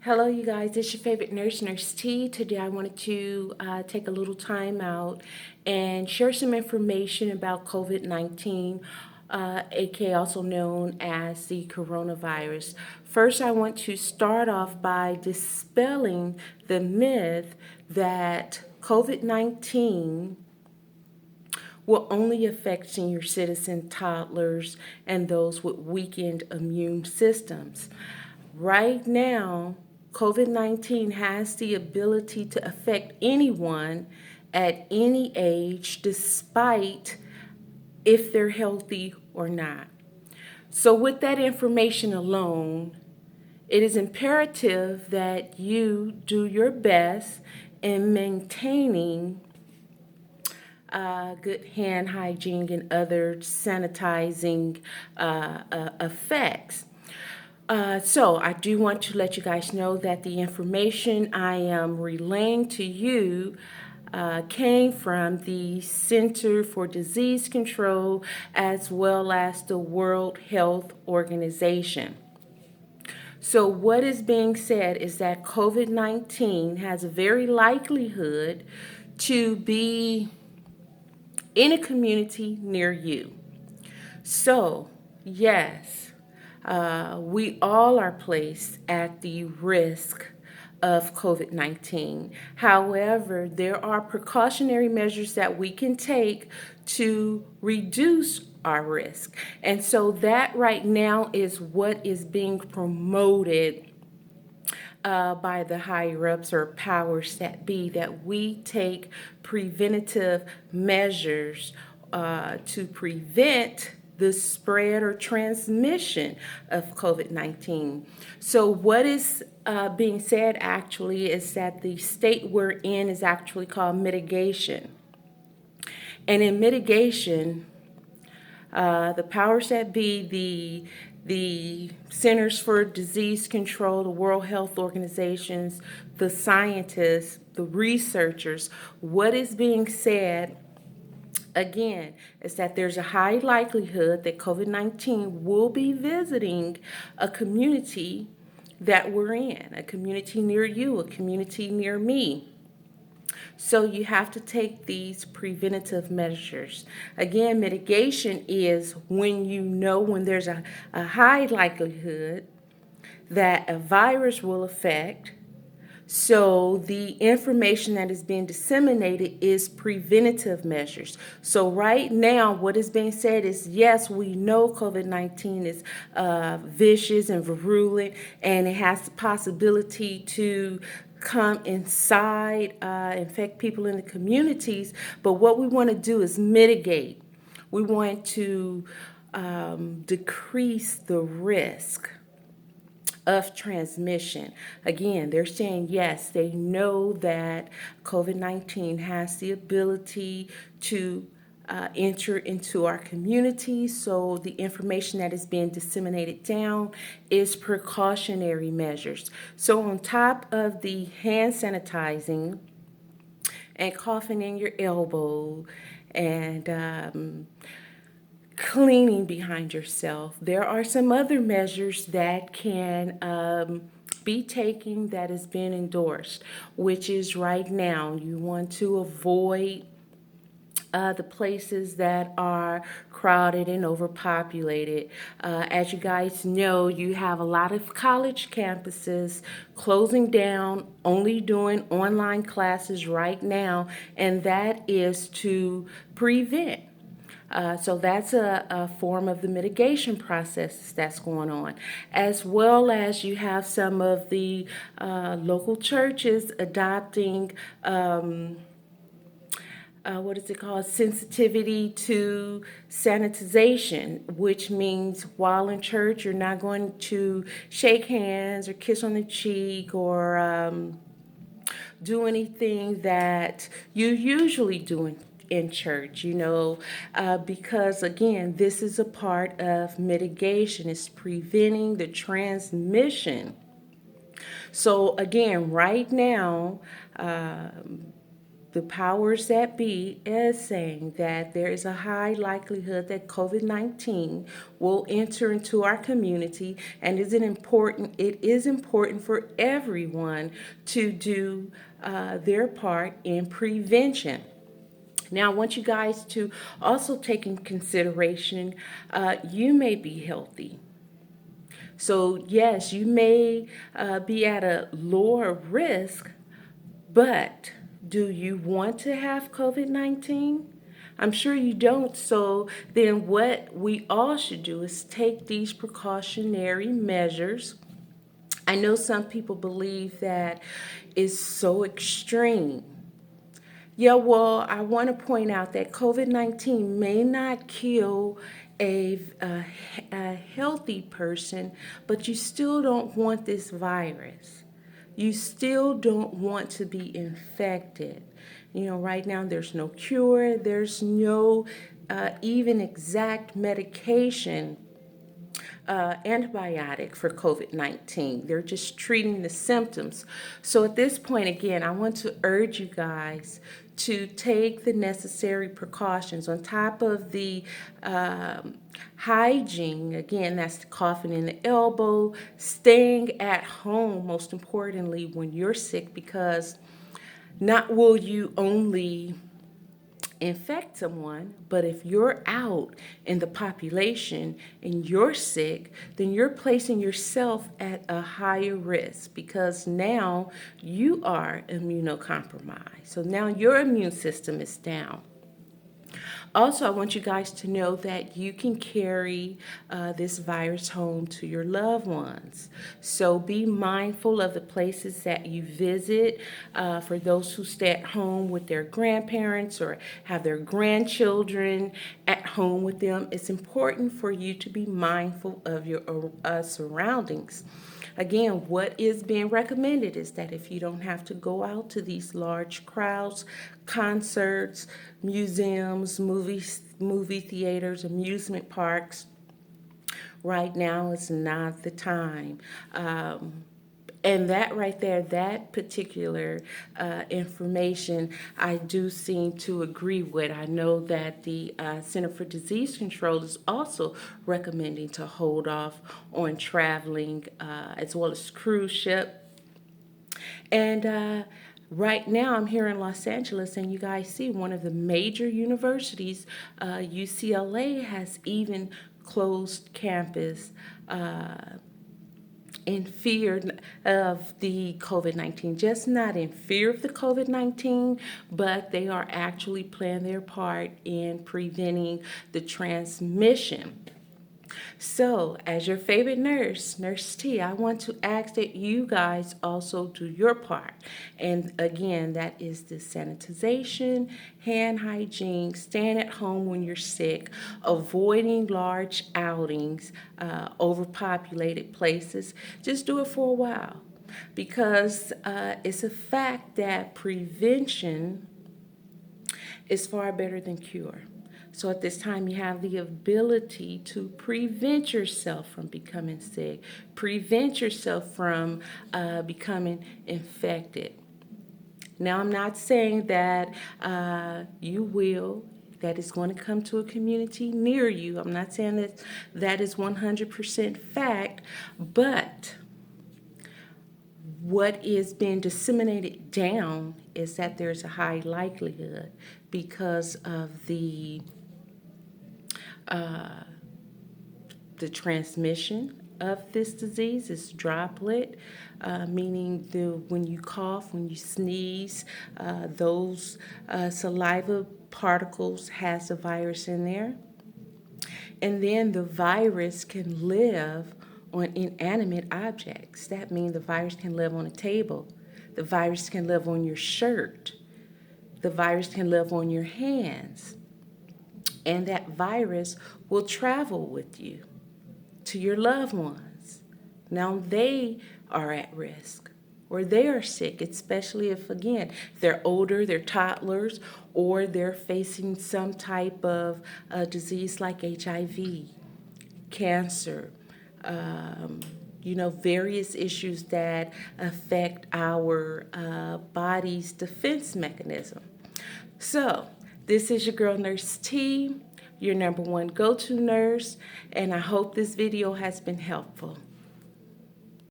Hello, you guys. It's your favorite nurse, Nurse T. Today, I wanted to take a little time out and share some information about COVID-19, aka also known as the coronavirus. First, I want to start off by dispelling the myth that COVID-19 will only affect senior citizen toddlers and those with weakened immune systems. Right now, COVID-19 has the ability to affect anyone at any age, despite if they're healthy or not. So, with that information alone, it is imperative that you do your best in maintaining good hand hygiene and other sanitizing effects. So I do want to let you guys know that the information I am relaying to you came from the Center for Disease Control as well as the World Health Organization. So what is being said is that COVID-19 has a very likelihood to be in a community near you. So, yes, we all are placed at the risk of COVID 19. However, there are precautionary measures that we can take to reduce our risk. And so, that right now is what is being promoted by the higher ups or powers that be, that we take preventative measures to prevent the spread or transmission of COVID-19. So, what is being said actually is that the state we're in is actually called mitigation. And in mitigation, the powers that be, the Centers for Disease Control, the World Health Organizations, the scientists, the researchers, what is being said again is that there's a high likelihood that COVID-19 will be visiting a community that we're in, a community near you, a community near me. So you have to take these preventative measures. Again, mitigation is when you know when there's a high likelihood that a virus will affect. So the information that is being disseminated is preventative measures. So right now, what is being said is, yes, we know COVID-19 is vicious and virulent, and it has the possibility to come inside, infect people in the communities. But what we want to do is mitigate. We want to decrease the risk of transmission. Again, they're saying yes, they know that COVID-19 has the ability to enter into our community. So the information that is being disseminated down is precautionary measures. So on top of the hand sanitizing and coughing in your elbow and cleaning behind yourself, there are some other measures that can be taken that has been endorsed, which is right now you want to avoid the places that are crowded and overpopulated. As you guys know, you have a lot of college campuses closing down, only doing online classes right now, and that is to prevent. So that's a form of the mitigation process that's going on, as well as you have some of the local churches adopting what is it called? Sensitivity to sanitization, which means while in church, you're not going to shake hands or kiss on the cheek or do anything that you usually do in church, because again, this is a part of mitigation. It's preventing the transmission. So again, right now, the powers that be is saying that there is a high likelihood that COVID-19 will enter into our community, and it is important for everyone to do their part in prevention. Now, I want you guys to also take in consideration you may be healthy. So, yes, you may be at a lower risk, but do you want to have COVID 19? I'm sure you don't. So, then what we all should do is take these precautionary measures. I know some people believe that it's so extreme. Yeah, well, I want to point out that COVID 19 may not kill a healthy person, but you still don't want this virus. You still don't want to be infected. You know, right now there's no cure, there's no even exact medication antibiotic for COVID 19. They're just treating the symptoms. So at this point, again, I want to urge you guys to take the necessary precautions on top of the hygiene. Again, that's the coughing in the elbow, staying at home, most importantly, when you're sick, because not will you only infect someone, but if you're out in the population and you're sick, then you're placing yourself at a higher risk because now you are immunocompromised. So now your immune system is down. Also, I want you guys to know that you can carry this virus home to your loved ones. So be mindful of the places that you visit. For those who stay at home with their grandparents or have their grandchildren at home with them, it's important for you to be mindful of your surroundings. Again, what is being recommended is that if you don't have to go out to these large crowds, concerts, museums, movie theaters, amusement parks, right now is not the time. And that right there, that particular information, I do seem to agree with. I know that the Center for Disease Control is also recommending to hold off on traveling as well as cruise ship. And right now, I'm here in Los Angeles, and you guys see one of the major universities, UCLA, has even closed campus. In fear of the COVID 19, just not in fear of the COVID 19, but they are actually playing their part in preventing the transmission. So, as your favorite nurse, Nurse T, I want to ask that you guys also do your part. And again, that is the sanitization, hand hygiene, staying at home when you're sick, avoiding large outings, overpopulated places. Just do it for a while because it's a fact that prevention is far better than cure. So at this time, you have the ability to prevent yourself from becoming sick, prevent yourself from becoming infected. Now, I'm not saying that you will, that is going to come to a community near you. I'm not saying that that is 100% fact, but what is being disseminated down is that there's a high likelihood because of the transmission of this disease is droplet, meaning when you cough, when you sneeze, those saliva particles has the virus in there. And then the virus can live on inanimate objects. That means the virus can live on a table. The virus can live on your shirt. The virus can live on your hands. And that virus will travel with you to your loved ones. Now they are at risk or they are sick, especially if, again, they're older, they're toddlers, or they're facing some type of disease like HIV, cancer, various issues that affect our body's defense mechanism. So, this is your girl Nurse T, your number one go-to nurse, and I hope this video has been helpful.